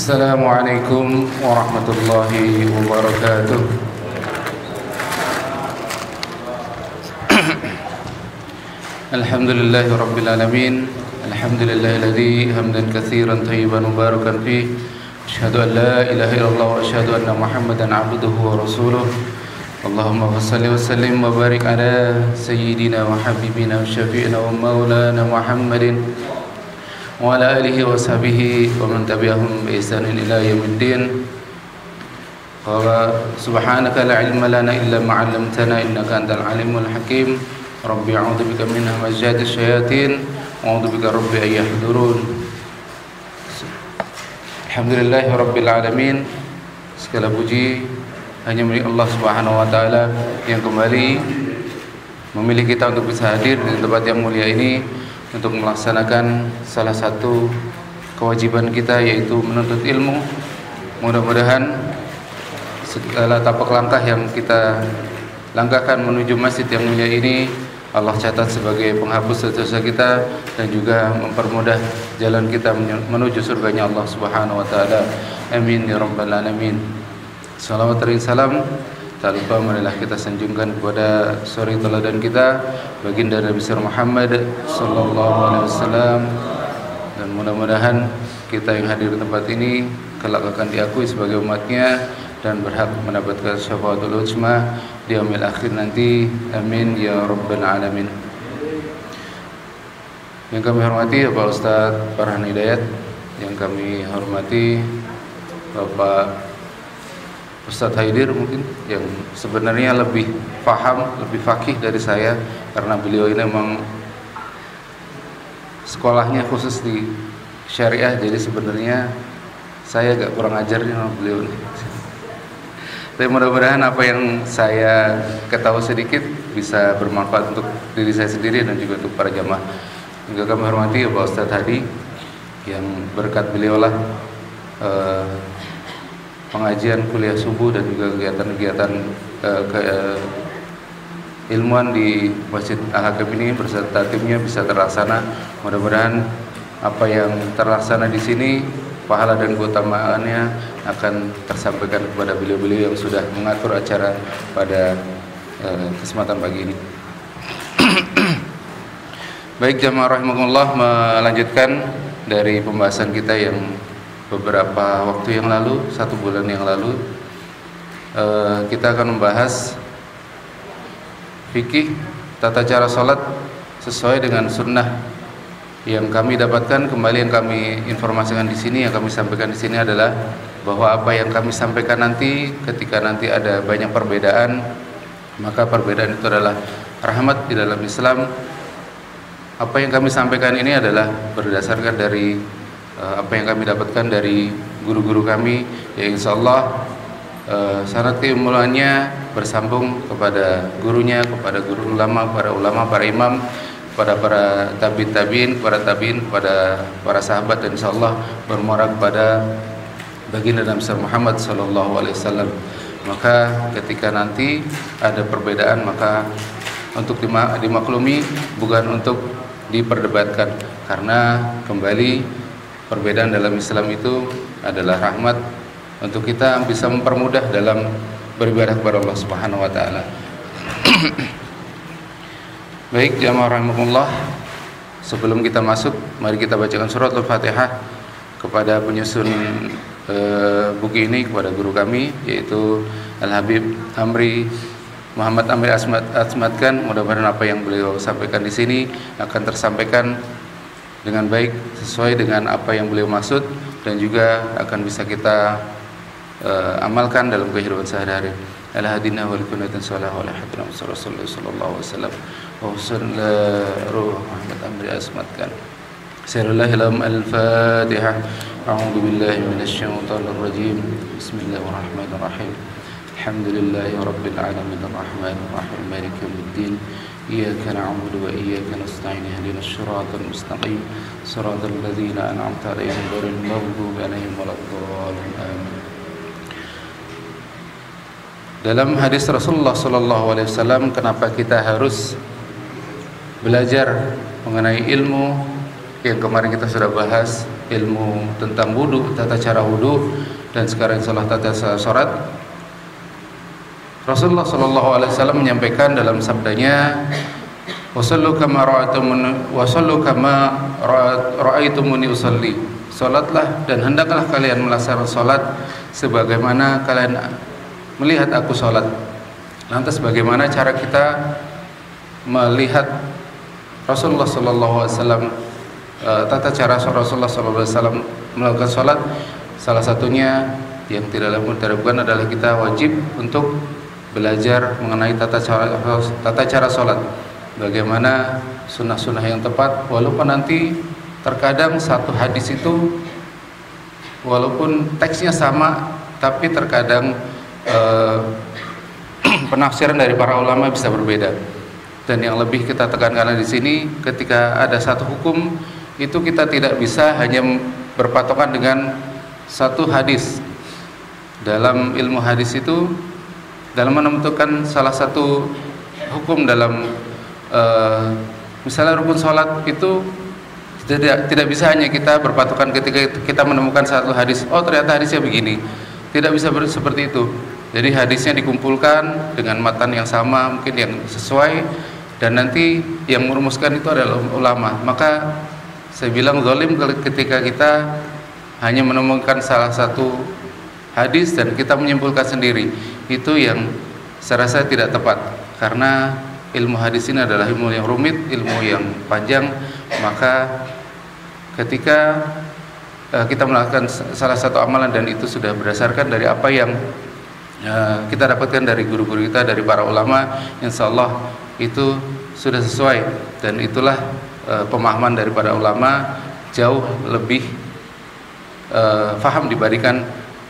Assalamualaikum warahmatullahi wabarakatuh. Alhamdulillahi rabbil alamin. Alhamdulillahilladzi hamdan katsiran thayyiban mubarakan fih. Asyhadu an la ilaha illallah wa asyhadu anna Muhammadan abduhu wa rasuluh. Allahumma shalli wa sallim wa barik ala sayyidina wa habibina wa syafi'ina wa maulana Muhammadin wa ala alihi wa sahbihi wa man tabi'ahum bi ihsanin ila yaumiddin. Qala subhanaka la ilma lana illa ma 'allamtana innaka antal alimul hakim. Rabbi a'udzubika min hamazati syayatin wa a'udzubika rabbi an yahdurun. Alhamdulillahi rabbil alamin. Segala puji hanya milik Allah Subhanahu wa taala yang kembali memilih kita untuk bisa hadir di tempat yang mulia ini untuk melaksanakan salah satu kewajiban kita, yaitu menuntut ilmu. Mudah-mudahan segala tapak langkah yang kita langkahkan menuju masjid yang mulia ini Allah catat sebagai penghapus dosa kita dan juga mempermudah jalan kita menuju surganya Allah Subhanahu wa taala. Amin ya rabbal alamin. Salawat dan salam tak lupa marilah kita sanjungkan kepada suri teladan kita, baginda Nabi Muhammad sallallahu alaihi wasallam, dan mudah-mudahan kita yang hadir di tempat ini kelak akan diakui sebagai umatnya dan berhak mendapatkan syafaatul uzma di yaumil akhir nanti. Amin ya rabbal alamin. Yang kami hormati Bapak Ustaz Farhan Hidayat, yang kami hormati Bapak Ustadz Haidir mungkin yang sebenarnya lebih paham, lebih fakih dari saya, karena beliau ini memang sekolahnya khusus di syariah, jadi sebenarnya saya agak kurang ajarnya sama beliau ini. Tapi mudah-mudahan apa yang saya ketahui sedikit bisa bermanfaat untuk diri saya sendiri dan juga untuk para jamaah. Juga kami hormati Bapak Ustadz Hadi, yang berkat beliau lah pengajian kuliah subuh dan juga kegiatan-kegiatan ilmuwan di Masjid Al-Hakim ini beserta timnya bisa terlaksana. Mudah-mudahan apa yang terlaksana di sini, pahala dan keutamaannya akan tersampaikan kepada beliau-beliau yang sudah mengatur acara pada kesempatan pagi ini. Baik jamaah rahimakumullah, melanjutkan dari pembahasan kita yang beberapa waktu yang lalu, 1 bulan yang lalu, kita akan membahas fikih tata cara sholat sesuai dengan sunnah. Yang kami dapatkan kembali, yang kami informasikan di sini, yang kami sampaikan di sini adalah bahwa apa yang kami sampaikan nanti, ketika nanti ada banyak perbedaan, maka perbedaan itu adalah rahmat di dalam Islam. Apa yang kami sampaikan ini adalah berdasarkan dari apa yang kami dapatkan dari guru-guru kami, ya insyaallah sanad keilmuannya bersambung kepada gurunya, kepada guru ulama, para ulama, para imam, kepada para tabi'in, kepada para sahabat, dan insyaallah bermuara kepada baginda Nabi Muhammad sallallahu alaihi wasallam. Maka ketika nanti ada perbedaan, maka untuk dimaklumi, bukan untuk diperdebatkan, karena kembali perbedaan dalam Islam itu adalah rahmat untuk kita bisa mempermudah dalam beribadah kepada Allah Subhanahu wa taala. Baik jamaah rahimakumullah, sebelum kita masuk, mari kita bacakan surat Al-Fatihah kepada penyusun buku ini, kepada guru kami, yaitu Al-Habib Muhammad Amri Asmatkan. Mudah-mudahan apa yang beliau sampaikan di sini akan tersampaikan dengan baik, sesuai dengan apa yang beliau maksud, dan juga akan bisa kita amalkan dalam kehidupan sehari-hari. Al-hadina wal kunatin sallallahu alaihi sallallahu alaihi wasallam wa sallallahu Muhammad Amri Asmatkan. Sirrillahil al-Fatihah. A'udzu billahi minasy syaithanir rajim. Bismillahirrahmanirrahim. Alhamdulillahi rabbil alamin arrahmanir rahim maliki yaumiddin. إياك نعبد وإياك نستعين اهدنا الصراط المستقيم صراط الذين أنعمت عليهم غير المغضوب عليهم ولا الضالين آمين. Dalam hadis Rasulullah sallallahu alaihi wasallam, kenapa kita harus belajar mengenai ilmu yang kemarin kita sudah bahas, ilmu tentang wudu, tata cara wudu, dan sekarang insyaallah tata cara salat. Rasulullah sallallahu alaihi wasallam menyampaikan dalam sabdanya, "Wasallu kama ra'aitumuni usalli." Salatlah dan hendaklah kalian melaksanakan salat sebagaimana kalian melihat aku salat. Lantas bagaimana cara kita melihat Rasulullah sallallahu alaihi wasallam, tata cara Rasulullah sallallahu alaihi wasallam melakukan salat? Salah satunya yang tidak lain bukan adalah kita wajib untuk belajar mengenai tata cara salat. Bagaimana sunnah-sunnah yang tepat, walaupun nanti terkadang satu hadis itu walaupun teksnya sama, tapi terkadang penafsiran dari para ulama bisa berbeda. Dan yang lebih kita tekankan di sini, ketika ada satu hukum itu kita tidak bisa hanya berpatokan dengan satu hadis. Dalam ilmu hadis itu, dalam menentukan salah satu hukum dalam misalnya rukun sholat itu tidak bisa hanya kita berpatokan ketika kita menemukan satu hadis, oh ternyata hadisnya begini. Tidak bisa seperti itu. Jadi hadisnya dikumpulkan dengan matan yang sama, mungkin yang sesuai, dan nanti yang merumuskan itu adalah ulama. Maka saya bilang zalim ketika kita hanya menemukan salah satu hadis dan kita menyimpulkan sendiri. Itu yang saya rasa tidak tepat, karena ilmu hadis ini adalah ilmu yang rumit, ilmu yang panjang. Maka ketika kita melakukan salah satu amalan dan itu sudah berdasarkan dari apa yang kita dapatkan dari guru-guru kita, dari para ulama, insyaallah itu sudah sesuai, dan itulah pemahaman daripada ulama jauh lebih faham dibandingkan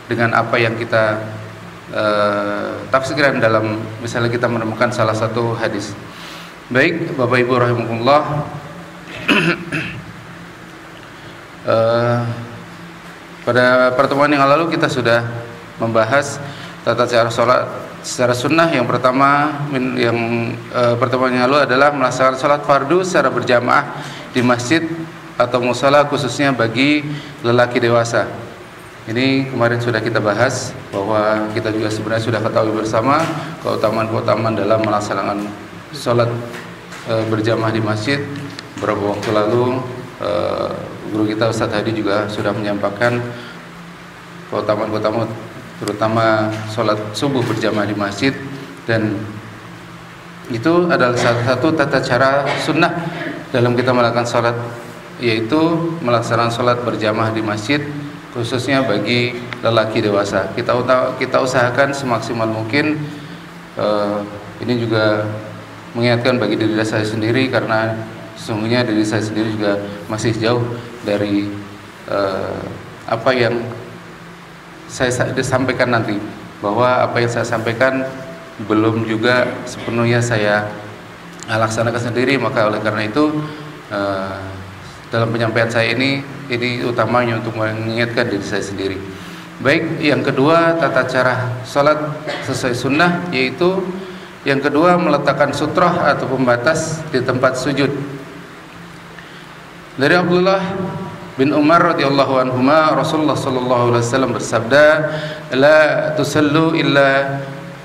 dengan apa yang kita tafsirkan dalam misalnya kita menemukan salah satu hadis. Baik, Bapak Ibu rahimakumullah, pada pertemuan yang lalu kita sudah membahas tata cara sholat secara sunnah. Yang pertama, pertemuan yang lalu adalah melaksanakan sholat fardu secara berjamaah di masjid atau mushola, khususnya bagi lelaki dewasa. Ini kemarin sudah kita bahas, bahwa kita juga sebenarnya sudah ketahui bersama keutamaan-keutamaan dalam melaksanakan sholat berjamaah di masjid. Beberapa waktu lalu guru kita Ustaz Hadi juga sudah menyampaikan keutamaan-keutamaan, terutama sholat subuh berjamaah di masjid, dan itu adalah salah satu tata cara sunnah dalam kita melakukan sholat, yaitu melaksanakan sholat berjamaah di masjid, khususnya bagi lelaki dewasa. Kita usahakan semaksimal mungkin. Ini juga mengingatkan bagi diri saya sendiri, karena sesungguhnya diri saya sendiri juga masih jauh dari apa yang saya sampaikan nanti, bahwa apa yang saya sampaikan belum juga sepenuhnya saya laksanakan sendiri. Maka oleh karena itu dalam penyampaian saya ini utamanya untuk mengingatkan diri saya sendiri. Baik, yang kedua, tata cara sholat sesuai sunnah, yaitu yang kedua meletakkan sutrah atau pembatas di tempat sujud. Dari Abdullah bin Umar radhiyallahu anhuma, Rasulullah sallallahu alaihi wasallam bersabda, "La tusallu illa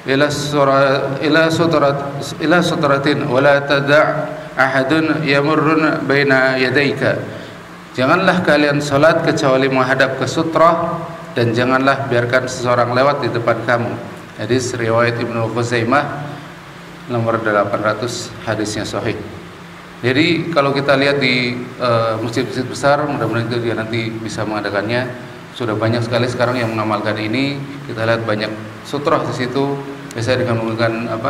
ila sutratin wa la tada' ahadun yamurrun baina yadayka." Janganlah kalian salat kecuali menghadap ke sutrah, dan janganlah biarkan seseorang lewat di depan kamu. Hadis riwayat Ibnu Khuzaimah nomor 800, hadisnya sahih. Jadi kalau kita lihat di masjid-masjid besar, mudah-mudahan itu dia nanti bisa mengadakannya. Sudah banyak sekali sekarang yang mengamalkan ini. Kita lihat banyak sutrah di situ, biasanya dengan menggunakan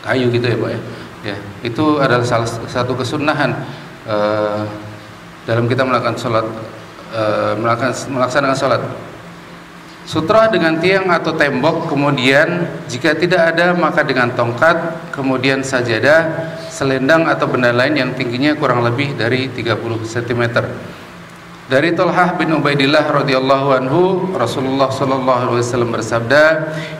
kayu gitu ya Pak ya. Ya, itu adalah salah satu kesunahan dalam kita melakukan sholat, melaksanakan sholat. Sutrah dengan tiang atau tembok, kemudian jika tidak ada maka dengan tongkat, kemudian sajadah, selendang atau benda lain yang tingginya kurang lebih dari 30 cm. Dari Talhah bin Ubaidillah radhiyallahu anhu, Rasulullah sallallahu alaihi wasallam bersabda,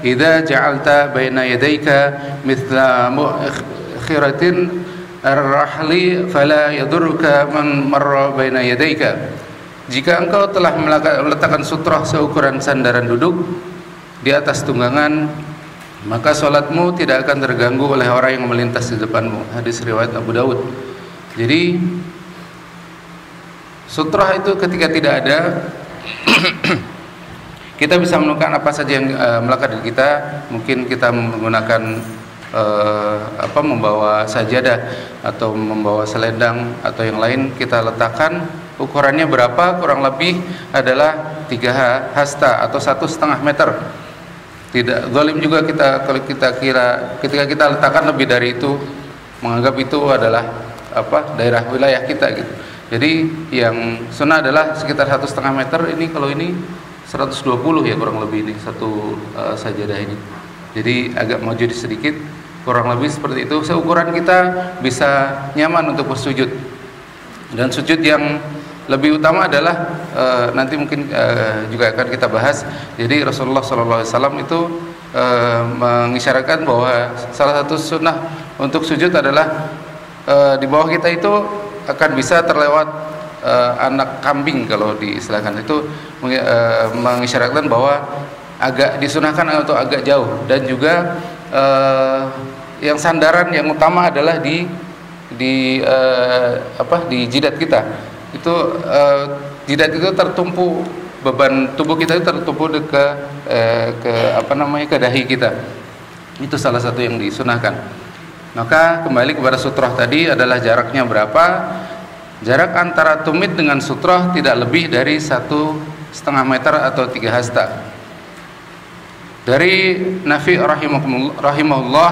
"Idza ja'alta baina yadayka mithla mu'khiratin ar-rahli fala yadurruka man marra baina yadayka." jika engkau telah meletakkan sutrah seukuran sandaran duduk di atas tunggangan, maka sholatmu tidak akan terganggu oleh orang yang melintas di depanmu. Hadis riwayat Abu Daud. Jadi sutrah itu ketika tidak ada kita bisa menemukan apa saja yang melekat di kita. Mungkin kita menggunakan membawa sajadah atau membawa selendang atau yang lain, kita letakkan. Ukurannya berapa? Kurang lebih adalah 3 hasta atau 1,5 meter. Tidak zalim juga kalau kita kira ketika kita letakkan lebih dari itu, menganggap itu adalah daerah wilayah kita gitu. Jadi yang sunnah adalah sekitar 1,5 meter. Ini kalau ini 120 ya kurang lebih, ini satu sajadah ini. Jadi agak maju sedikit, kurang lebih seperti itu. Seukuran kita bisa nyaman untuk bersujud. Dan sujud yang lebih utama adalah nanti mungkin juga akan kita bahas. Jadi Rasulullah SAW itu mengisyaratkan bahwa salah satu sunnah untuk sujud adalah di bawah kita itu akan bisa terlewat anak kambing kalau diistilahkan, itu mengisyaratkan bahwa agak disunahkan untuk agak jauh. Dan juga yang sandaran yang utama adalah di jidat kita. Itu jidat itu tertumpu, beban tubuh kita itu tertumpu ke dahi kita. Itu salah satu yang disunahkan. Maka kembali kepada sutrah tadi adalah jaraknya berapa? Jarak antara tumit dengan sutrah tidak lebih dari 1,5 meter atau 3 hasta. Dari Nafi rahimahullah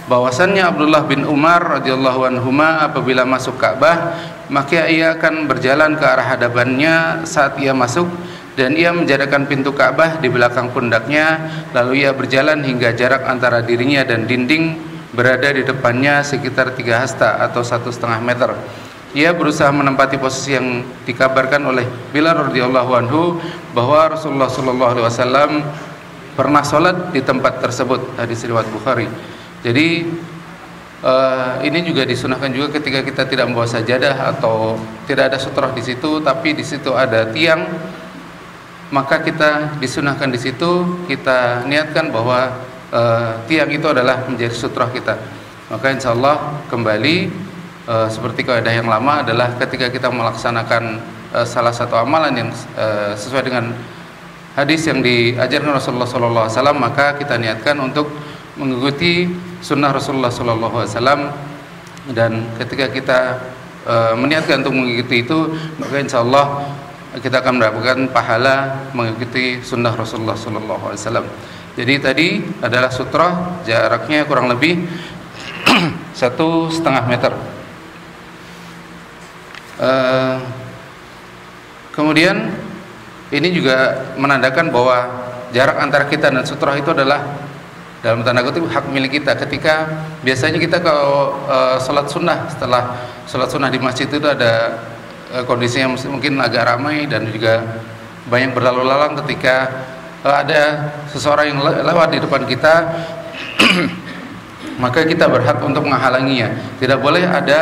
bahwasannya Abdullah bin Umar radhiyallahu anhuma apabila masuk Ka'bah, maka ia akan berjalan ke arah hadapannya saat ia masuk, dan ia menjadikan pintu Ka'bah di belakang pundaknya, lalu ia berjalan hingga jarak antara dirinya dan dinding berada di depannya sekitar 3 hasta atau 1,5 meter. Ia berusaha menempati posisi yang dikabarkan oleh Bilal radhiyallahu anhu bahwa Rasulullah sallallahu alaihi wasallam pernah sholat di tempat tersebut. Hadis riwayat Bukhari. Jadi ini juga disunahkan juga ketika kita tidak membawa sajadah atau tidak ada sutrah di situ, tapi di situ ada tiang, maka kita disunahkan di situ kita niatkan bahwa tiang itu adalah menjadi sutrah kita. Maka insya Allah kembali seperti kaidah yang lama adalah ketika kita melaksanakan salah satu amalan yang sesuai dengan hadis yang diajarkan Rasulullah SAW, maka kita niatkan untuk mengikuti sunnah Rasulullah SAW. Dan ketika kita meniatkan untuk mengikuti itu, maka insya Allah kita akan mendapatkan pahala mengikuti sunnah Rasulullah SAW. Jadi tadi adalah sutrah, jaraknya kurang lebih 1,5 meter. Kemudian ini juga menandakan bahwa jarak antara kita dan sutrah itu adalah dalam tanda kutip hak milik kita. Ketika biasanya kita kalau sholat sunnah, setelah sholat sunnah di masjid itu ada kondisinya mungkin agak ramai dan juga banyak berlalu lalang. Ketika ada seseorang yang lewat di depan kita maka kita berhak untuk menghalanginya. Tidak boleh ada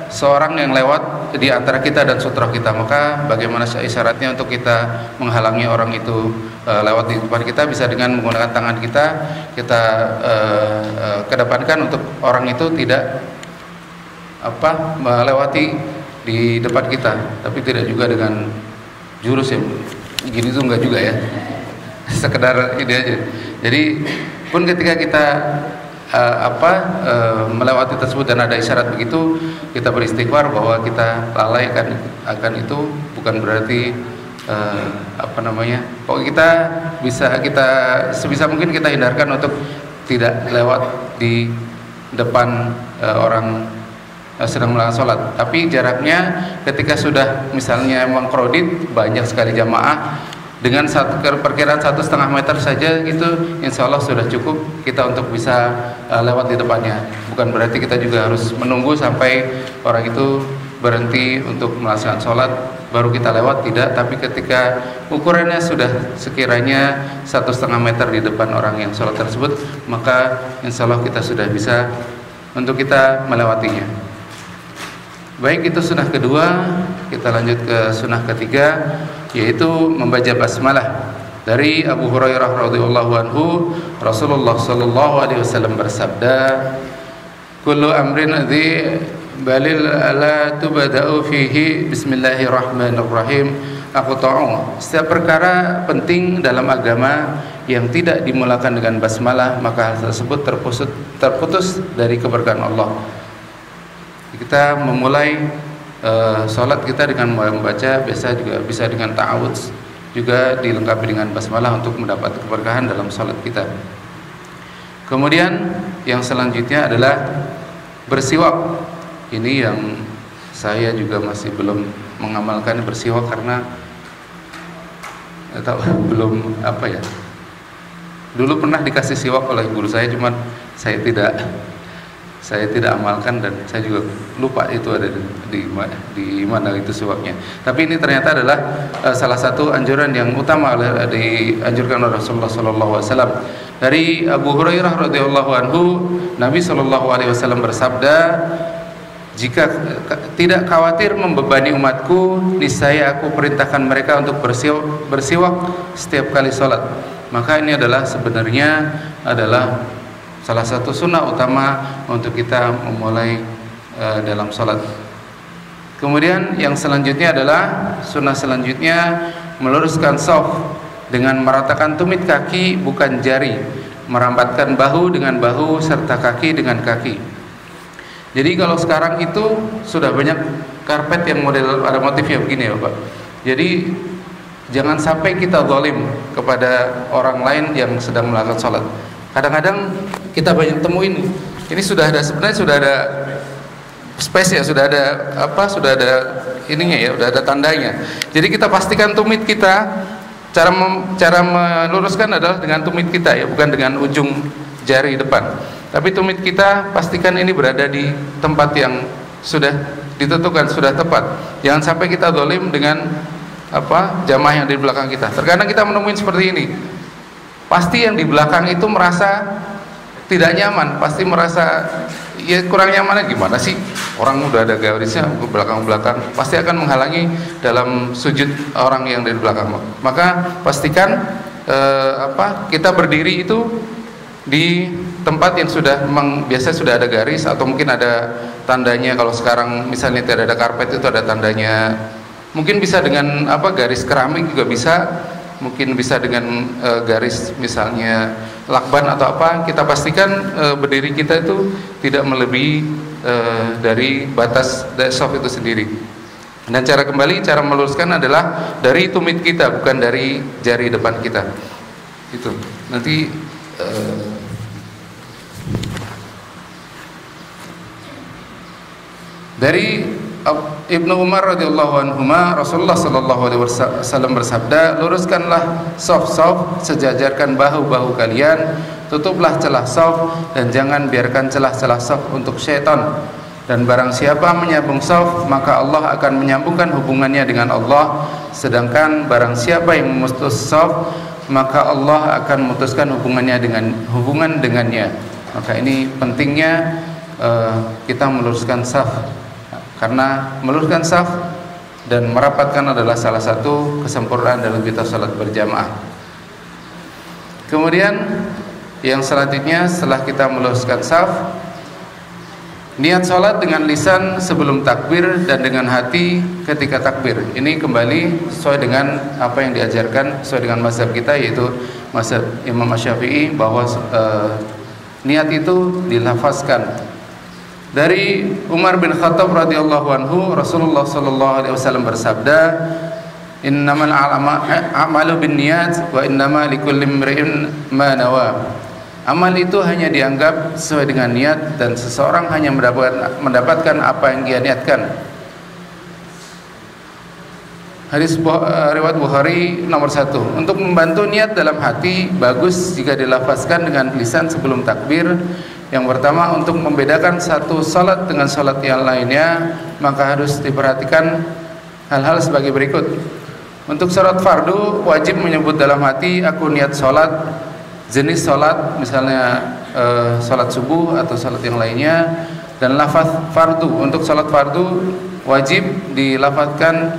seorang yang lewat di antara kita dan sutrah kita. Maka bagaimana isyaratnya untuk kita menghalangi orang itu lewat di depan kita? Bisa dengan menggunakan tangan kita kedepankan untuk orang itu tidak melewati di depan kita. Tapi tidak juga dengan jurus yang gini itu enggak juga ya. Sekedar ini aja. Jadi pun ketika kita melewati tersebut dan ada isyarat begitu, kita beristighfar bahwa kita lalai akan itu, bukan berarti kita sebisa mungkin kita hindarkan untuk tidak lewat di depan orang sedang melakukan sholat. Tapi jaraknya ketika sudah misalnya memang krodit, banyak sekali jamaah, dengan perkiraan 1,5 meter saja gitu, insya Allah sudah cukup kita untuk bisa lewat di depannya. Bukan berarti kita juga harus menunggu sampai orang itu berhenti untuk melaksanakan sholat baru kita lewat, tidak. Tapi ketika ukurannya sudah sekiranya 1,5 meter di depan orang yang sholat tersebut, maka insya Allah kita sudah bisa untuk kita melewatinya. Baik, itu sunnah kedua. Kita lanjut ke sunnah ketiga, yaitu membaca basmalah. Dari Abu Hurairah radhiyallahu anhu, Rasulullah sallallahu alaihi wasallam bersabda, "Kullu amrin dzi balil la tubada'u fihi bismillahirrahmanirrahim aqta'u." Setiap perkara penting dalam agama yang tidak dimulakan dengan basmalah, maka hal tersebut terputus dari keberkahan Allah. Kita memulai salat kita dengan membaca, biasa juga bisa dengan ta'awudz, juga dilengkapi dengan basmalah untuk mendapat keberkahan dalam salat kita. Kemudian yang selanjutnya adalah bersiwak. Ini yang saya juga masih belum mengamalkan bersiwak karena belum apa ya. Dulu pernah dikasih siwak oleh guru saya, cuman saya tidak amalkan dan saya juga lupa itu ada di mana itu siwaknya. Tapi ini ternyata adalah salah satu anjuran yang utama dianjurkan oleh Rasulullah sallallahu alaihi wasallam. Dari Abu Hurairah radhiyallahu anhu, Nabi sallallahu alaihi wasallam bersabda, "Jika tidak khawatir membebani umatku, niscaya aku perintahkan mereka untuk bersiwak setiap kali salat." Maka ini adalah sebenarnya adalah salah satu sunnah utama untuk kita memulai dalam salat. Kemudian yang selanjutnya adalah sunnah selanjutnya meluruskan shaf dengan meratakan tumit kaki bukan jari, merambatkan bahu dengan bahu serta kaki dengan kaki. Jadi kalau sekarang itu sudah banyak karpet yang model ada motifnya begini ya Pak. Jadi jangan sampai kita zalim kepada orang lain yang sedang melakukan salat. Kadang-kadang kita banyak temuin ini sebenarnya sudah ada space ya, sudah ada ininya ya, sudah ada tandanya. Jadi kita pastikan tumit kita, cara meluruskan adalah dengan tumit kita ya, bukan dengan ujung jari depan. Tapi tumit kita pastikan ini berada di tempat yang sudah ditentukan, sudah tepat. Jangan sampai kita zalim dengan jamaah yang di belakang kita. Terkadang kita menemukan seperti ini. Pasti yang di belakang itu merasa tidak nyaman, pasti merasa ya kurang nyaman. Gimana sih orang udah ada garisnya belakang-belakang, pasti akan menghalangi dalam sujud orang yang di belakang. Maka pastikan kita berdiri itu di tempat yang sudah memang biasa sudah ada garis atau mungkin ada tandanya. Kalau sekarang misalnya tidak ada karpet itu ada tandanya. Mungkin bisa dengan garis keramik juga bisa. Mungkin bisa dengan garis misalnya lakban atau apa. Kita pastikan berdiri kita itu tidak melebihi dari batas shaf itu sendiri. Dan cara meluruskan adalah dari tumit kita, bukan dari jari depan kita. Itu nanti dari Ibnu Umar radhiyallahu anhuma, Rasulullah sallallahu alaihi wasallam bersabda, "Luruskanlah shaf-shaf, sejajarkan bahu-bahu kalian, tutuplah celah shaf dan jangan biarkan celah-celah shaf untuk syaitan. Dan barang siapa menyambung shaf, maka Allah akan menyambungkan hubungannya dengan Allah, sedangkan barang siapa yang memutus shaf, maka Allah akan memutuskan hubungan dengannya." Maka ini pentingnya kita meluruskan shaf. Karena meluruskan shaf dan merapatkan adalah salah satu kesempurnaan dalam kita salat berjamaah. Kemudian yang selanjutnya setelah kita meluruskan shaf, niat salat dengan lisan sebelum takbir dan dengan hati ketika takbir. Ini kembali sesuai dengan apa yang diajarkan, sesuai dengan mazhab kita, yaitu mazhab Imam Syafi'i, bahwa niat itu dilafazkan. Dari Umar bin Khattab radhiyallahu anhu, Rasulullah sallallahu alaihi wasallam bersabda, "Innamal a'malu binniyat wa innama likulli imri'in ma nawa." Amal itu hanya dianggap sesuai dengan niat dan seseorang hanya mendapatkan apa yang dia niatkan. Hadis riwayat Bukhari nomor 1. Untuk membantu niat dalam hati, bagus jika dilafazkan dengan lisan sebelum takbir. Yang pertama, untuk membedakan satu salat dengan salat yang lainnya, maka harus diperhatikan hal-hal sebagai berikut. Untuk salat fardu, wajib menyebut dalam hati, aku niat salat, jenis salat, misalnya salat subuh atau salat yang lainnya. Dan lafaz fardu, untuk salat fardu wajib dilafazkan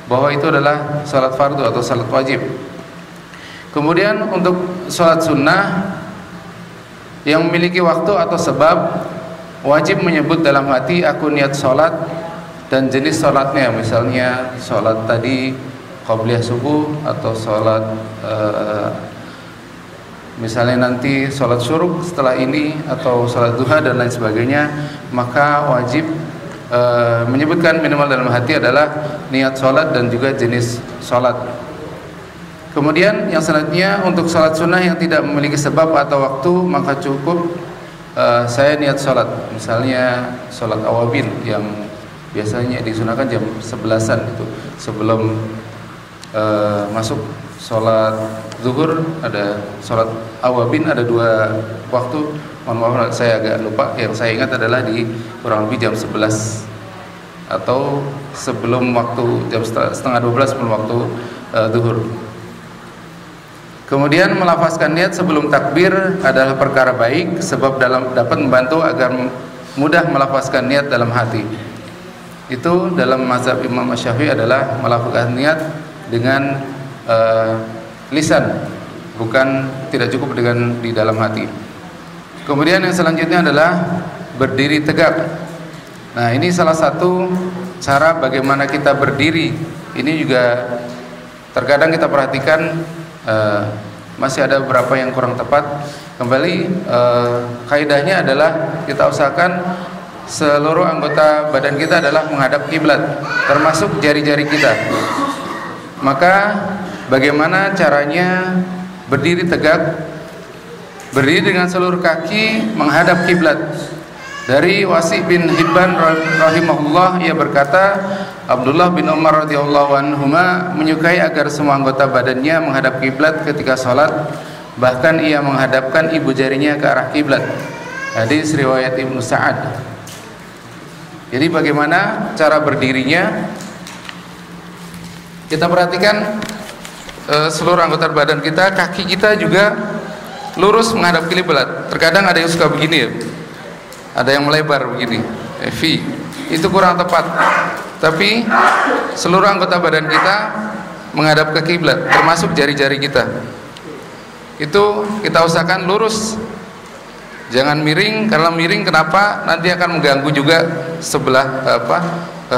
bahwa itu adalah salat fardu atau salat wajib. Kemudian untuk salat sunnah yang memiliki waktu atau sebab, wajib menyebut dalam hati aku niat salat dan jenis salatnya, misalnya salat tadi qabliyah subuh atau salat misalnya nanti sholat syuruk setelah ini atau sholat duha dan lain sebagainya, maka wajib menyebutkan minimal dalam hati adalah niat sholat dan juga jenis sholat. Kemudian yang selanjutnya untuk sholat sunnah yang tidak memiliki sebab atau waktu, maka cukup saya niat sholat, misalnya sholat awabin yang biasanya disunahkan jam 11-an itu sebelum masuk sholat zuhur. Ada sholat awabin, ada 2 waktu, mohon maaf saya agak lupa, yang saya ingat adalah di kurang lebih jam 11 atau sebelum waktu jam setengah 12 sebelum waktu zuhur. Kemudian melafazkan niat sebelum takbir adalah perkara baik, sebab dapat membantu agar mudah melafazkan niat dalam hati. Itu dalam mazhab Imam Syafi'i adalah melafazkan niat dengan lisan, bukan, tidak cukup dengan di dalam hati. Kemudian yang selanjutnya adalah berdiri tegak. Nah, ini salah satu cara bagaimana kita berdiri. Ini juga terkadang kita perhatikan masih ada beberapa yang kurang tepat. Kembali kaidahnya adalah kita usahakan seluruh anggota badan kita adalah menghadap kiblat, termasuk jari-jari kita. Maka bagaimana caranya berdiri tegak? Berdiri dengan seluruh kaki menghadap kiblat. Dari Wasi' bin Hibban rahimahullah, ia berkata, Abdullah bin Umar radhiyallahu anhuma menyukai agar semua anggota badannya menghadap kiblat ketika sholat, bahkan ia menghadapkan ibu jarinya ke arah kiblat. Hadis riwayat Ibnu Sa'ad. Jadi bagaimana cara berdirinya? Kita perhatikan seluruh anggota badan kita, kaki kita juga lurus menghadap kiblat. Terkadang ada yang suka begini ya, ada yang melebar begini, V, itu kurang tepat. Tapi seluruh anggota badan kita menghadap ke kiblat, termasuk jari-jari kita. Itu kita usahakan lurus, jangan miring. Karena miring kenapa? Nanti akan mengganggu juga sebelah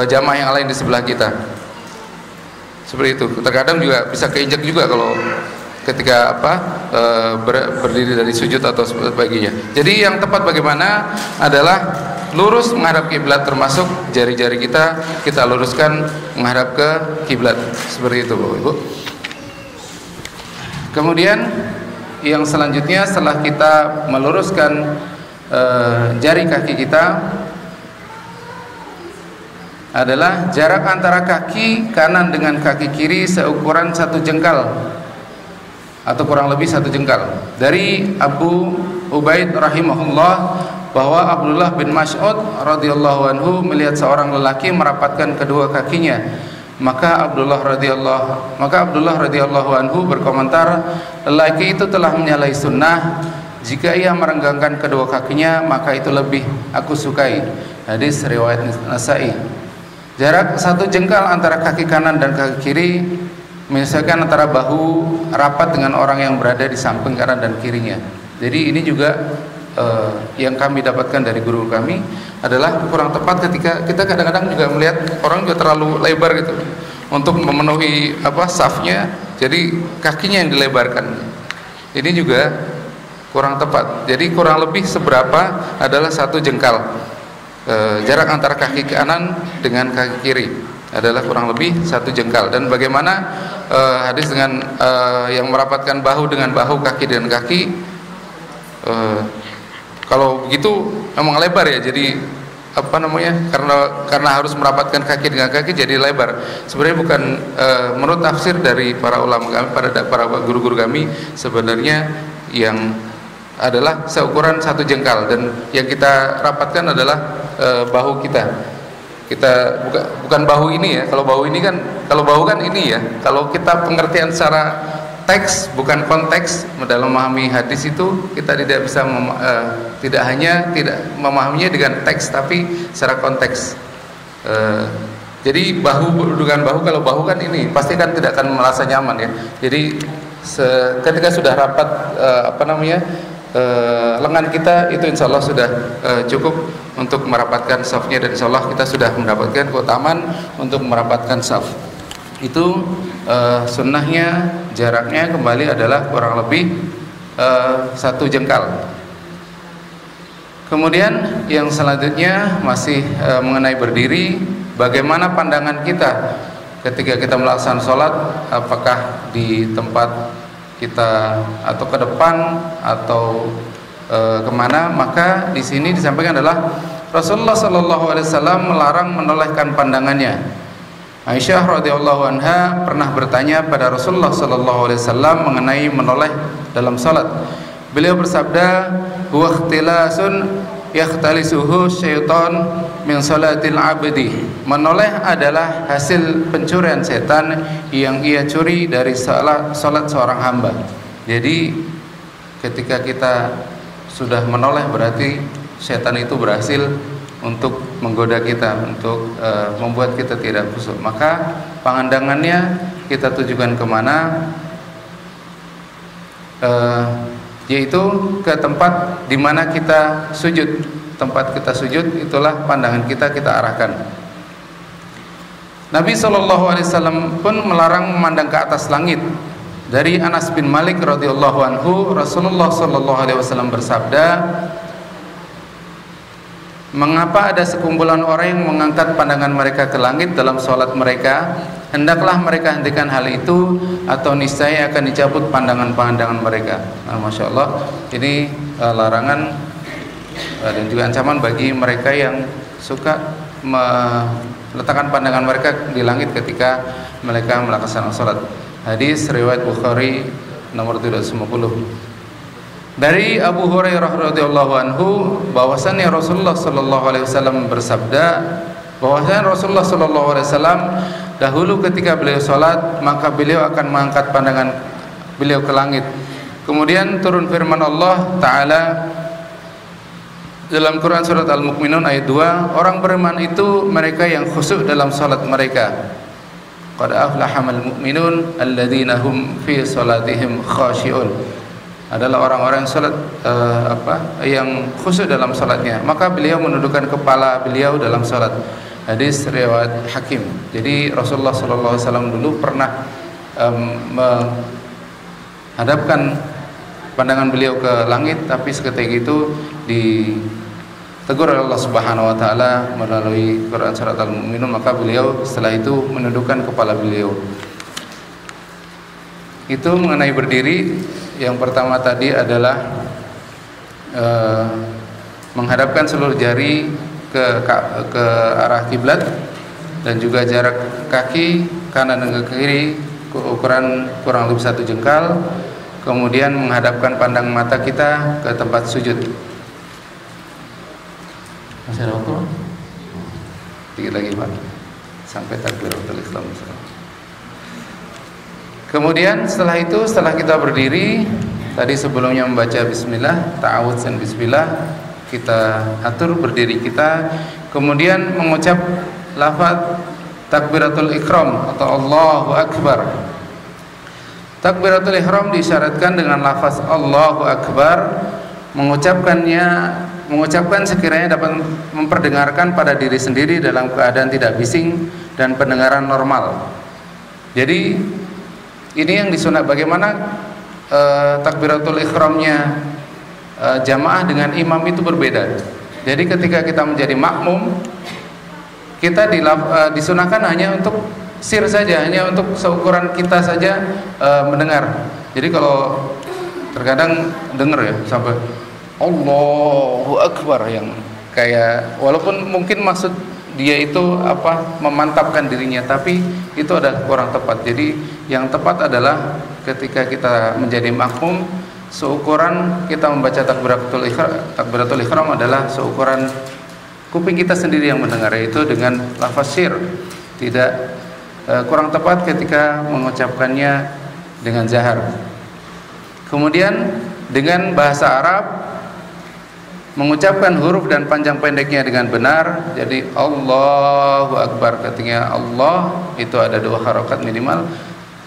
jamaah yang lain di sebelah kita. Seperti itu. Terkadang juga bisa keinjak juga kalau ketika berdiri dari sujud atau sebagainya. Jadi yang tepat bagaimana adalah lurus menghadap kiblat, termasuk jari-jari kita luruskan menghadap ke kiblat. Seperti itu, Bapak Ibu. Kemudian yang selanjutnya setelah kita meluruskan jari kaki kita adalah jarak antara kaki kanan dengan kaki kiri seukuran 1 jengkal atau kurang lebih 1 jengkal. Dari Abu Ubaid rahimahullah bahwa Abdullah bin Mas'ud radhiyallahu anhu melihat seorang lelaki merapatkan kedua kakinya. Maka Abdullah radhiyallahu anhu berkomentar, lelaki itu telah menyalahi sunnah. Jika ia merenggangkan kedua kakinya, maka itu lebih aku sukai. Hadis riwayat Nasa'i. Jarak 1 jengkal antara kaki kanan dan kaki kiri, misalkan antara bahu rapat dengan orang yang berada di samping kanan dan kirinya. Jadi ini juga yang kami dapatkan dari guru kami adalah kurang tepat ketika kita kadang-kadang juga melihat orang juga terlalu lebar gitu untuk memenuhi safnya, jadi kakinya yang dilebarkan. Ini juga kurang tepat. Jadi kurang lebih seberapa adalah 1 jengkal. Jarak antara kaki kanan dengan kaki kiri adalah kurang lebih 1 jengkal. Dan bagaimana hadis dengan yang merapatkan bahu dengan bahu, kaki dengan kaki, kalau begitu memang lebar ya. Jadi karena harus merapatkan kaki dengan kaki jadi lebar. Sebenarnya bukan menurut tafsir dari para ulama kami, para guru-guru kami, sebenarnya yang adalah seukuran 1 jengkal, dan yang kita rapatkan adalah bahu kita. Bukan bahu ini ya. Kalau bahu kan ini ya. Kalau kita pengertian secara teks bukan konteks. Dalam memahami hadis itu kita tidak bisa tidak hanya tidak memahaminya dengan teks tapi secara konteks. Jadi bahu dengan bahu, kalau bahu kan ini pasti kan tidak akan merasa nyaman ya. Jadi ketika sudah rapat lengan kita itu insya Allah sudah cukup untuk merapatkan safnya, dan insya Allah kita sudah mendapatkan keutamaan untuk merapatkan saf. Itu sunnahnya jaraknya kembali adalah kurang lebih 1 jengkal. Kemudian yang selanjutnya masih mengenai berdiri. Bagaimana pandangan kita ketika kita melaksanakan sholat, apakah di tempat kita atau ke depan atau kemana? Maka di sini disampaikan adalah Rasulullah SAW melarang menolehkan pandangannya. Aisyah radhiyallahu anha pernah bertanya pada Rasulullah SAW mengenai menoleh dalam salat. Beliau bersabda, "Huwa ikhtilasun yakhtalisuhu syaitan min salatil abdi." Menoleh adalah hasil pencurian setan yang ia curi dari salat seorang hamba. Jadi ketika kita sudah menoleh berarti setan itu berhasil untuk menggoda kita, untuk membuat kita tidak khusyuk. Maka pandangannya kita tujukan kemana? Yaitu ke tempat di mana kita sujud. Tempat kita sujud itulah pandangan kita arahkan. Nabi SAW pun melarang memandang ke atas langit. Dari Anas bin Malik radhiyallahu anhu, Rasulullah SAW bersabda, "Mengapa ada sekumpulan orang yang mengangkat pandangan mereka ke langit dalam sholat mereka? Hendaklah mereka hentikan hal itu, atau niscaya akan dicabut pandangan-pandangan mereka." Nah, Masya Allah, ini larangan dan juga ancaman bagi mereka yang suka meletakkan pandangan mereka di langit ketika mereka melaksanakan sholat. Hadis riwayat Bukhari nomor 350. Dari Abu Hurairah radhiyallahu anhu bahwasannya Rasulullah sallallahu alaihi wasallam bersabda, bahwasannya Rasulullah sallallahu alaihi wasallam dahulu ketika beliau salat maka beliau akan mengangkat pandangan beliau ke langit. Kemudian turun firman Allah taala dalam Quran surat Al-Mu'minun ayat 2, orang beriman itu mereka yang khusyuk dalam salat mereka. Qad aflahamal mu'minun alladzina hum fi salatihim khashi'un. Adalah orang-orang yang salat yang khusyuk dalam salatnya, maka beliau menundukkan kepala beliau dalam salat. Hadis riwayat Hakim. Jadi Rasulullah SAW dulu pernah menghadapkan pandangan beliau ke langit, tapi seketika itu ditegur oleh Allah Subhanahu wa taala melalui Quran surat Al-Mu'minun, maka beliau setelah itu menundukkan kepala beliau. Itu mengenai berdiri. Yang pertama tadi adalah menghadapkan seluruh jari ke arah kiblat, dan juga jarak kaki kanan dan kiri ukuran kurang lebih 1 jengkal. Kemudian menghadapkan pandang mata kita ke tempat sujud. Masih ada waktu? Dikit lagi Pak, sampai takbiratul ihram. Kemudian setelah itu, setelah kita berdiri tadi, sebelumnya membaca bismillah, ta'awudz dan bismillah, kita atur berdiri kita, kemudian mengucap lafaz takbiratul ihram atau Allahu Akbar. Takbiratul ihram disyaratkan dengan lafaz Allahu Akbar. Mengucapkan sekiranya dapat memperdengarkan pada diri sendiri dalam keadaan tidak bising dan pendengaran normal. Jadi ini yang disunat. Bagaimana takbiratul ihramnya jamaah dengan imam itu berbeda. Jadi ketika kita menjadi makmum, kita disunahkan hanya untuk sir saja, hanya untuk seukuran kita saja mendengar. Jadi kalau terkadang dengar ya sampai Allahu Akbar yang kayak, walaupun mungkin maksud dia itu memantapkan dirinya, tapi itu adalah kurang tepat. Jadi yang tepat adalah ketika kita menjadi makmum, seukuran kita membaca takbiratul ihram adalah seukuran kuping kita sendiri yang mendengar, yaitu dengan lafaz sir. Tidak kurang tepat ketika mengucapkannya dengan jahar. Kemudian dengan bahasa Arab mengucapkan huruf dan panjang pendeknya dengan benar. Jadi Allahu Akbar, ketika Allah itu ada 2 harokat minimal,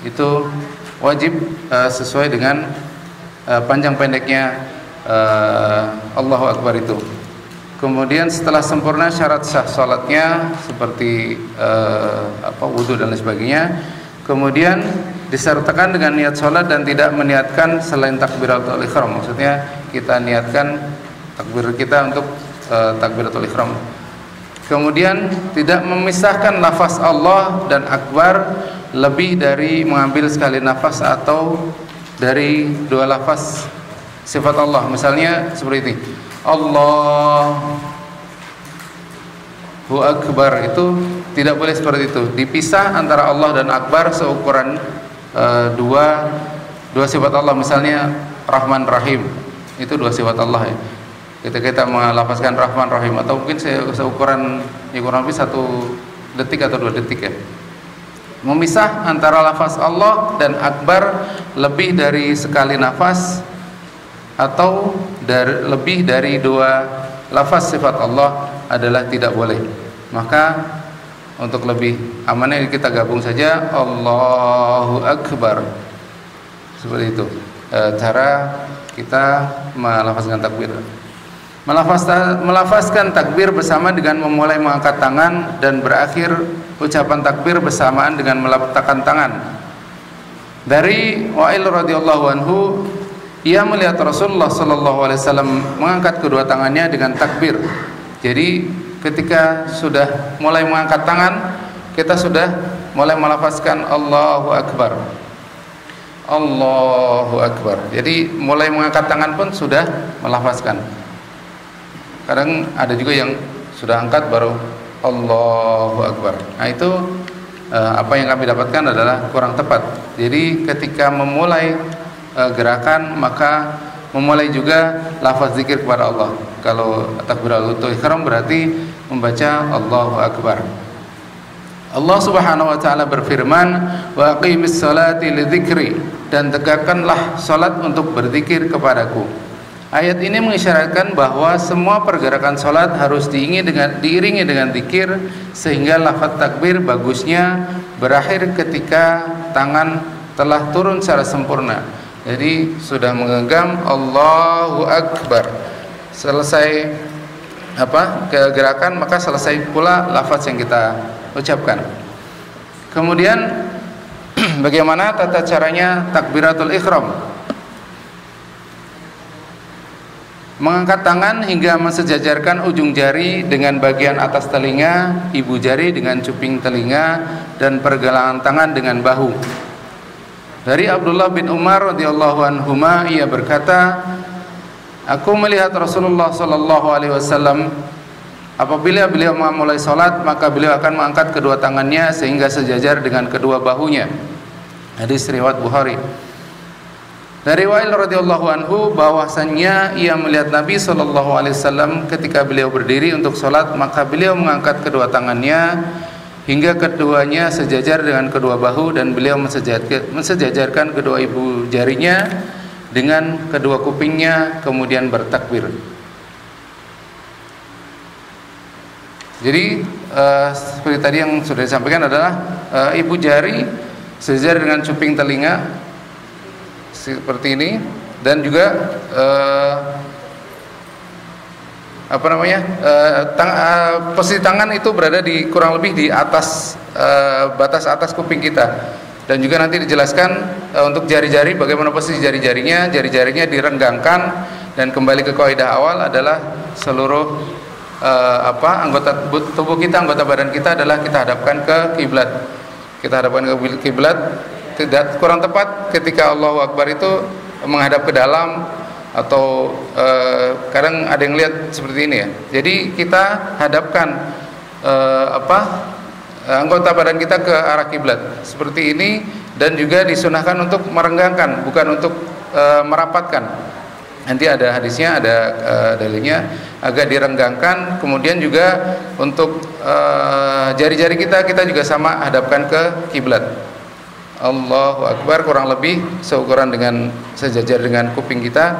itu wajib sesuai dengan panjang pendeknya Allahu Akbar itu. Kemudian setelah sempurna syarat sah salatnya seperti wudu dan lain sebagainya, kemudian disertakan dengan niat salat dan tidak meniatkan selain takbiratul ihram. Maksudnya kita niatkan takbir kita untuk takbiratul ihram. Kemudian tidak memisahkan lafaz Allah dan Akbar lebih dari mengambil sekali nafas atau dari 2 lafaz sifat Allah. Misalnya seperti ini, Allahu Akbar, itu tidak boleh seperti itu. Dipisah antara Allah dan Akbar seukuran dua sifat Allah. Misalnya Rahman Rahim, itu 2 sifat Allah ya. Ketika kita melafazkan Rahman Rahim, atau mungkin seukuran kurang lebih 1 detik atau 2 detik ya. Memisah antara lafaz Allah dan Akbar lebih dari sekali nafas atau lebih dari 2 lafaz sifat Allah adalah tidak boleh. Maka untuk lebih amannya kita gabung saja Allahu Akbar. Seperti itu cara kita melafazkan takbir. Melafazkan takbir bersama dengan memulai mengangkat tangan dan berakhir ucapan takbir bersamaan dengan meletakkan tangan. Dari Wa'il radhiyallahu anhu, ia melihat Rasulullah sallallahu alaihi wasallam mengangkat kedua tangannya dengan takbir. Jadi ketika sudah mulai mengangkat tangan, kita sudah mulai melafazkan Allahu Akbar. Allahu Akbar. Jadi mulai mengangkat tangan pun sudah melafazkan. Kadang ada juga yang sudah angkat baru Allahu Akbar. Nah itu apa yang kami dapatkan adalah kurang tepat. Jadi ketika memulai gerakan, maka memulai juga lafaz zikir kepada Allah. Kalau takbiratul ihram berarti membaca Allahu Akbar. Allah Subhanahu wa taala berfirman, "Wa aqimis salati lidzikri," dan tegakkanlah salat untuk berzikir kepadaku. Ayat ini mengisyaratkan bahwa semua pergerakan salat harus diiringi dengan zikir, sehingga lafaz takbir bagusnya berakhir ketika tangan telah turun secara sempurna. Jadi sudah menggenggam Allahu Akbar, selesai gerakan, maka selesai pula lafaz yang kita ucapkan. Kemudian bagaimana tata caranya takbiratul ihram? Mengangkat tangan hingga mensejajarkan ujung jari dengan bagian atas telinga, ibu jari dengan cuping telinga, dan pergelangan tangan dengan bahu. Dari Abdullah bin Umar radhiyallahu anhuma, ia berkata, aku melihat Rasulullah sallallahu alaihi wasallam apabila beliau memulai salat, maka beliau akan mengangkat kedua tangannya sehingga sejajar dengan kedua bahunya. Hadis riwayat Bukhari. Dari Wa'il radhiyallahu anhu bahwasannya ia melihat Nabi sallallahu alaihi wasallam ketika beliau berdiri untuk salat, maka beliau mengangkat kedua tangannya hingga keduanya sejajar dengan kedua bahu, dan beliau mensejajarkan kedua ibu jarinya dengan kedua kupingnya, kemudian bertakbir. Jadi seperti tadi yang sudah disampaikan adalah ibu jari sejajar dengan cuping telinga seperti ini, dan juga posisi tangan itu berada di kurang lebih di atas batas atas kuping kita. Dan juga nanti dijelaskan untuk jari-jari bagaimana posisi jari-jarinya. Jari-jarinya direnggangkan, dan kembali ke kaidah awal adalah seluruh anggota tubuh kita, anggota badan kita adalah kita hadapkan ke kiblat. Kita hadapkan ke kiblat. Tidak kurang tepat ketika Allahu Akbar itu menghadap ke dalam, atau kadang ada yang lihat seperti ini ya. Jadi kita hadapkan anggota badan kita ke arah kiblat seperti ini, dan juga disunahkan untuk merenggangkan, bukan untuk merapatkan. Nanti ada hadisnya, ada dalilnya, agak direnggangkan. Kemudian juga untuk jari-jari kita juga sama hadapkan ke kiblat. Allahu Akbar, kurang lebih seukuran dengan sejajar dengan kuping kita.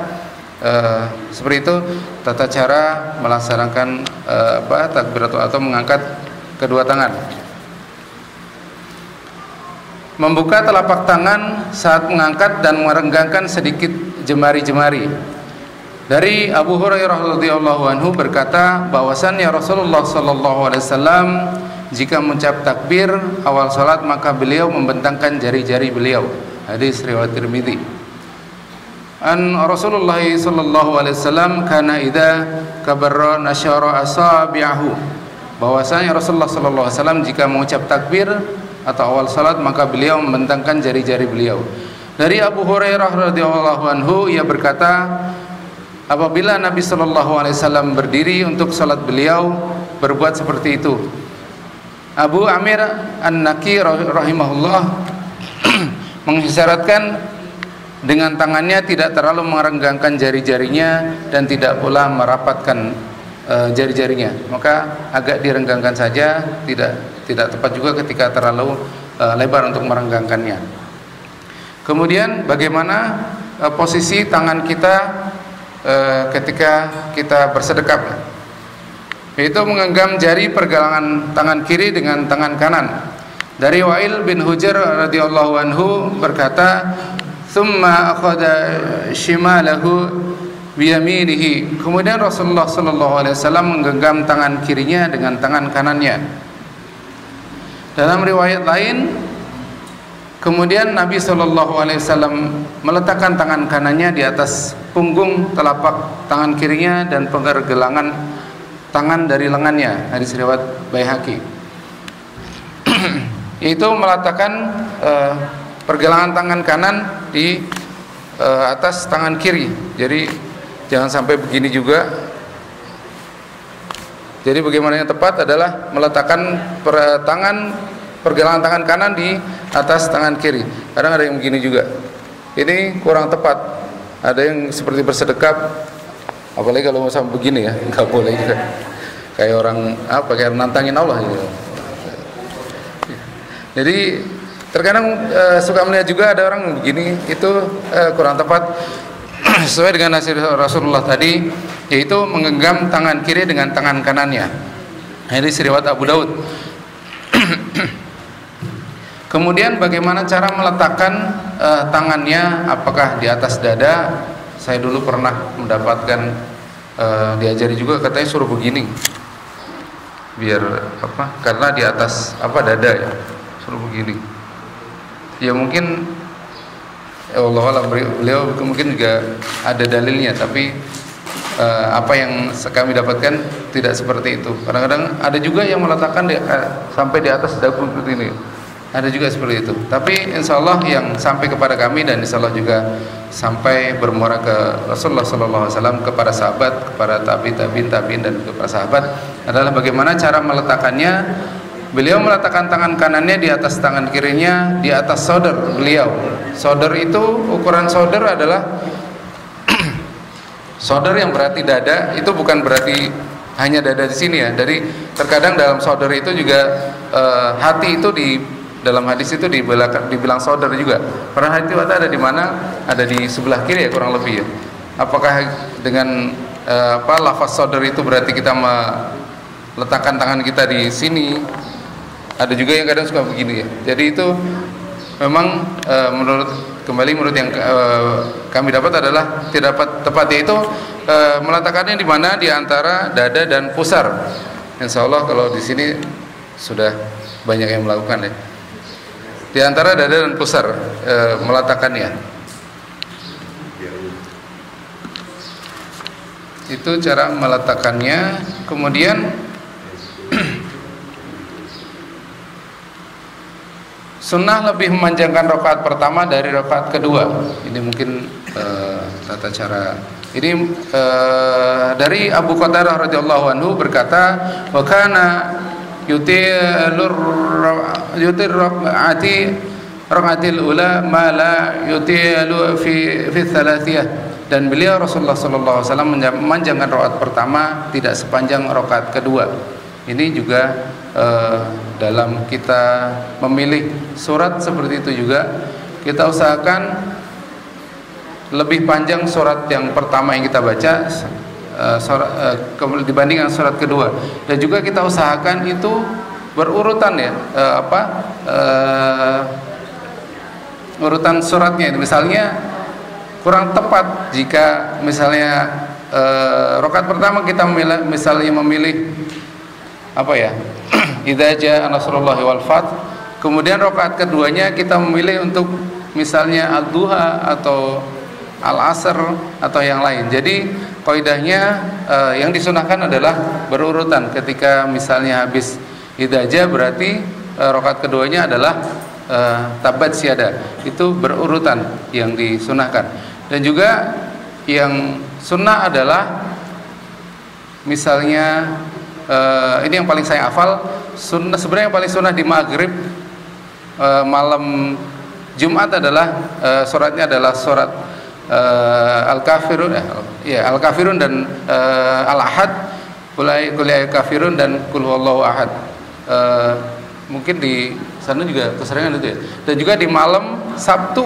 Seperti itu tata cara melaksanakan takbiratul atau mengangkat kedua tangan. Membuka telapak tangan saat mengangkat dan merenggangkan sedikit jemari-jemari. Dari Abu Hurairah radhiyallahu anhu berkata bahwasannya Rasulullah sallallahu alaihi wasallam jika mengucap takbir awal salat maka beliau membentangkan jari-jari beliau. Hadis riwayat Tirmidzi. An Rasulullah sallallahu alaihi wasallam kana idza kabarra nasyara asabi'ahu. Bahwasanya Rasulullah sallallahu alaihi wasallam jika mengucap takbir atau awal salat maka beliau membentangkan jari-jari beliau. Dari Abu Hurairah radhiyallahu anhu ia berkata, apabila Nabi sallallahu alaihi wasallam berdiri untuk salat beliau berbuat seperti itu. Abu Amir An-Naki rahimahullah mengisyaratkan dengan tangannya tidak terlalu merenggangkan jari-jarinya dan tidak pula merapatkan jari-jarinya, maka agak direnggangkan saja, tidak tepat juga ketika terlalu lebar untuk merenggangkannya. Kemudian bagaimana posisi tangan kita ketika kita bersedekap, yaitu menggenggam jari pergelangan tangan kiri dengan tangan kanan. Dari Wa'il bin Hujr radhiyallahu anhu berkata, "Tsumma akhadha shimalahu biyaminihi." Kemudian Rasulullah sallallahu alaihi wasallam menggenggam tangan kirinya dengan tangan kanannya. Dalam riwayat lain, kemudian Nabi sallallahu alaihi wasallam meletakkan tangan kanannya di atas punggung telapak tangan kirinya dan pergelangan tangan dari lengannya. Hadis riwayat Baihaqi. Itu meletakkan pergelangan tangan kanan di atas tangan kiri. Jadi jangan sampai begini juga. Jadi bagaimana yang tepat adalah meletakkan pergelangan tangan kanan di atas tangan kiri. Kadang ada yang begini juga. Ini kurang tepat. Ada yang seperti bersedekap, apalagi kalau sampai begini ya, nggak boleh juga. Kayak orang kayak nantangin Allah gitu. Jadi terkadang suka melihat juga ada orang begini, itu kurang tepat. Sesuai dengan nasihat Rasulullah tadi, yaitu menggenggam tangan kiri dengan tangan kanannya. Hadis riwayat Abu Daud. Kemudian bagaimana cara meletakkan tangannya? Apakah di atas dada? Saya dulu pernah mendapatkan diajari juga, katanya suruh begini, biar karena di atas dada ya, suruh begini. Ya mungkin Allah alam, beliau mungkin juga ada dalilnya, tapi apa yang kami dapatkan tidak seperti itu. Kadang-kadang ada juga yang meletakkan sampai di atas dagu seperti ini, ada juga seperti itu. Tapi insya Allah yang sampai kepada kami dan insya Allah juga sampai bermuara ke Rasulullah SAW, kepada sahabat, kepada tabiin dan kepada sahabat adalah bagaimana cara meletakkannya. Beliau meletakkan tangan kanannya di atas tangan kirinya, di atas shoulder beliau. Shoulder itu, ukuran shoulder adalah shoulder yang berarti dada, itu bukan berarti hanya dada di sini ya. Dari terkadang dalam shoulder itu juga hati itu dalam hadis itu dibilang shoulder juga. Karena hati itu ada di mana? Ada di sebelah kiri ya, kurang lebih ya. Apakah dengan lafaz shoulder itu berarti kita meletakkan tangan kita di sini? Ada juga yang kadang suka begini ya. Jadi itu memang menurut yang kami dapat adalah tidak tepat, yaitu meletakkannya di mana, di antara dada dan pusar. Insya Allah kalau di sini sudah banyak yang melakukan ya. Di antara dada dan pusar meletakkannya. Itu cara meletakkannya. Kemudian sunnah lebih memanjangkan rakaat pertama dari rakaat kedua. Ini mungkin tata cara. Ini dari Abu Qatadah radhiyallahu anhu berkata, wa kana yutir rakaatil ula ma la yutilu fi thalathiyah. Dan beliau Rasulullah sallallahu alaihi wasallam memanjangkan rakaat pertama tidak sepanjang rakaat kedua. Ini juga dalam kita memilih surat seperti itu juga kita usahakan lebih panjang surat yang pertama yang kita baca dibandingkan surat kedua, dan juga kita usahakan itu berurutan ya, urutan suratnya. Misalnya kurang tepat jika misalnya rakaat pertama kita memilih apa ya, idza jaa nasrullahi wal fath, kemudian rakaat keduanya kita memilih untuk misalnya al-duha atau al-asr atau yang lain. Jadi kaidahnya yang disunahkan adalah berurutan. Ketika misalnya habis idza jaa berarti rakaat keduanya adalah tabat syada, itu berurutan yang disunahkan. Dan juga yang sunnah adalah misalnya ini yang paling saya hafal, sunnah sebenarnya yang paling sunnah di maghrib malam Jumat adalah suratnya adalah surat Al-Kafirun, Al-Kafirun dan Al-Ahad, Qul ya kafirun dan Qul huwallahu ahad. Mungkin di sana juga keseringan itu ya. Dan juga di malam Sabtu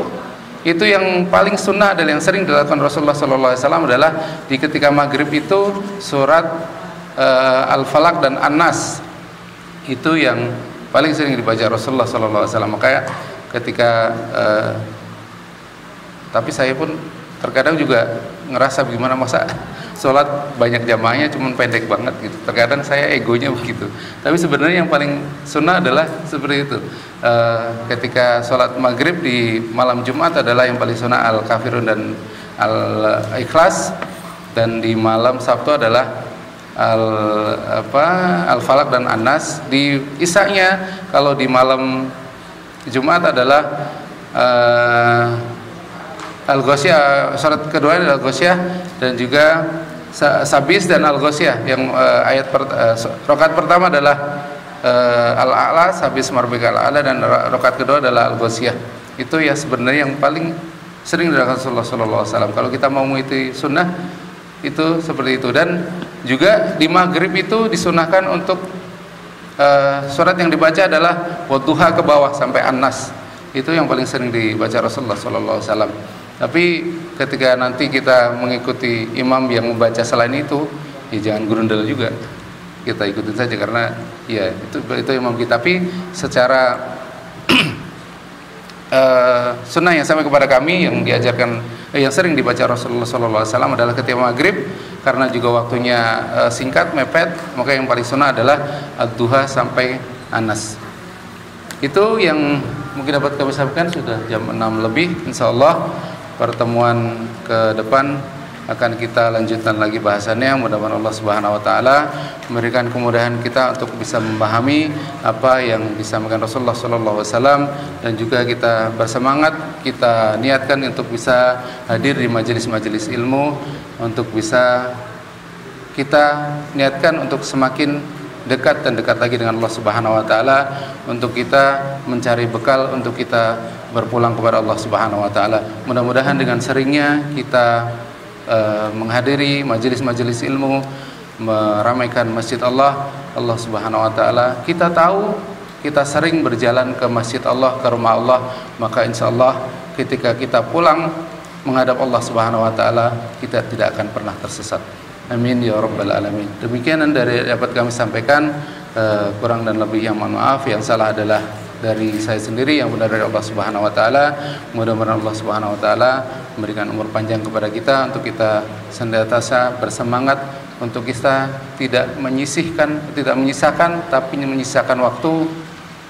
itu yang paling sunnah adalah yang sering dilakukan Rasulullah SAW adalah di ketika maghrib itu surat Al-Falaq dan An-Nas, itu yang paling sering dibaca Rasulullah SAW. Makanya ketika tapi saya pun terkadang juga ngerasa gimana masa sholat banyak jamaahnya cuman pendek banget gitu. Terkadang saya egonya begitu. Tapi sebenarnya yang paling sunnah adalah seperti itu. Ketika sholat maghrib di malam Jumat adalah yang paling sunnah Al-Kafirun dan Al-Ikhlas, dan di malam Sabtu adalah Al-Falaq dan An-Nas. Di Isya-nya kalau di malam Jumat adalah Al-Ghasyiyah, surat kedua adalah Al-Ghasyiyah, dan juga Sabis dan Al-Ghasyiyah. Yang rakaat pertama adalah Al-A'la, Sabis marbika Al-A'la, dan rakaat kedua adalah Al-Ghasyiyah. Itu ya sebenarnya yang paling sering dilakukan Rasulullah SAW. Kalau kita mau mengikuti sunnah itu seperti itu. Dan juga di maghrib itu disunahkan untuk surat yang dibaca adalah wadduha ke bawah sampai An-Nas. Itu yang paling sering dibaca Rasulullah SAW. Tapi ketika nanti kita mengikuti imam yang membaca selain itu, ya jangan grundel juga, kita ikutin saja karena ya itu imam kita. Tapi secara sunnah yang sampai kepada kami yang diajarkan yang sering dibaca Rasulullah SAW adalah ketika maghrib, karena juga waktunya singkat mepet, maka yang paling sunnah adalah ad-duha sampai Anas. Itu yang mungkin dapat kami sampaikan. Sudah jam 6 lebih. Insyaallah pertemuan ke depan akan kita lanjutkan lagi bahasannya. Mudah-mudahan Allah Subhanahu wa taala memberikan kemudahan kita untuk bisa memahami apa yang disampaikan Rasulullah sallallahu alaihi wasallam, dan juga kita bersemangat, kita niatkan untuk bisa hadir di majelis-majelis ilmu, untuk bisa kita niatkan untuk semakin dekat dan dekat lagi dengan Allah Subhanahu wa taala, untuk kita mencari bekal untuk kita berpulang kepada Allah Subhanahu wa taala. Mudah-mudahan dengan seringnya kita menghadiri majelis-majelis ilmu, meramaikan masjid Allah Subhanahu wa taala. Kita tahu kita sering berjalan ke masjid Allah, ke rumah Allah, maka insyaallah ketika kita pulang menghadap Allah Subhanahu wa taala, kita tidak akan pernah tersesat. Amin ya rabbal alamin. Demikian dari dapat kami sampaikan, kurang dan lebih yang mohon maaf. Yang salah adalah dari saya sendiri, yang benar dari Allah Subhanahu wa taala. Mudah-mudahan Allah Subhanahu wa taala memberikan umur panjang kepada kita untuk kita senantiasa bersemangat untuk kita tidak menyisakan tapi menyisakan waktu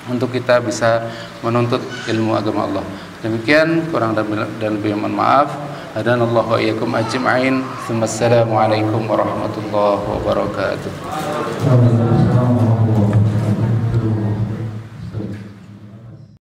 untuk kita bisa menuntut ilmu agama Allah. Demikian, kurang dan lebih mohon maaf. Hadanallahu wa iyyakum ajma'in. Assalamualaikum warahmatullahi wabarakatuh.